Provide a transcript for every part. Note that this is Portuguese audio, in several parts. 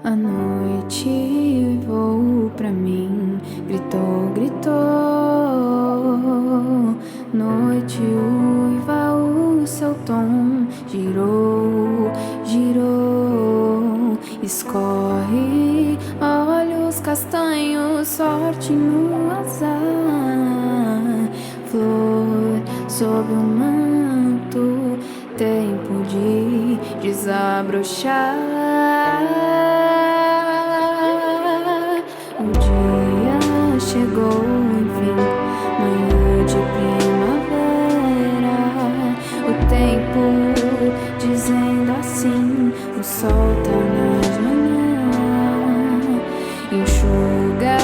A noite voou pra mim, gritou, gritou. Noite uiva, o seu tom girou, girou. Escorre olhos castanhos, sorte no azar. Flor sob o manto, tempo de desabrochar. O dia chegou, enfim, manhã de primavera. O tempo dizendo assim, o sol tá na janela. Enxuga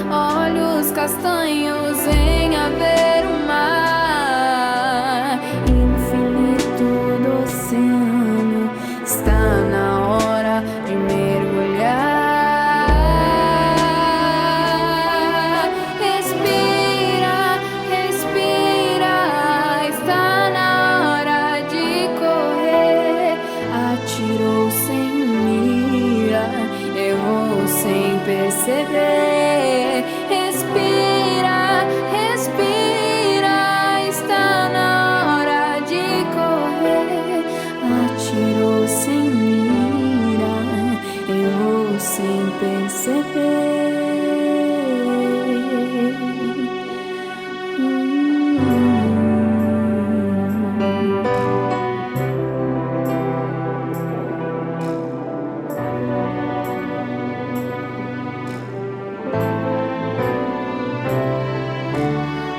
olhos castanhos, venha ver o mar. Infinito do oceano, está na hora de mergulhar. Respira, respira, está na hora de correr. Atirou sem mira, errou sem perceber. Respira, respira, está na hora de correr. Atirou sem mira, errou sem perceber.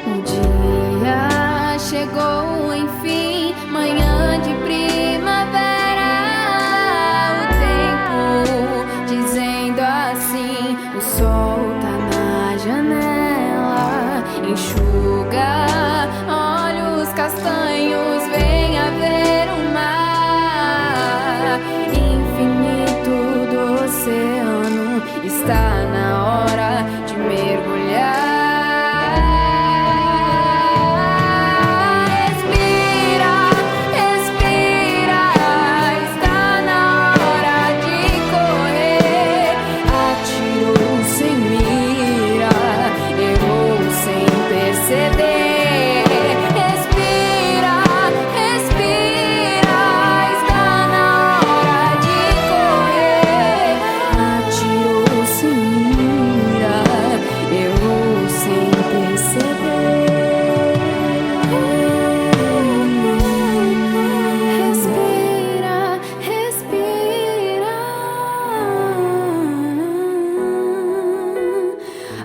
O dia chegou, enfim, manhã de primavera. O tempo dizendo assim, o sol tá na janela. Enxuga olhos castanhos, venha ver o mar. Infinito do oceano, está na hora de mergulhar.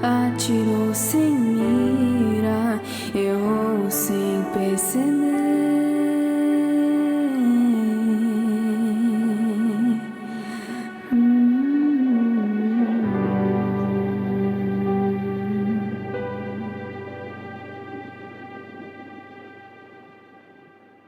Atirou sem mira, errou sem perceber.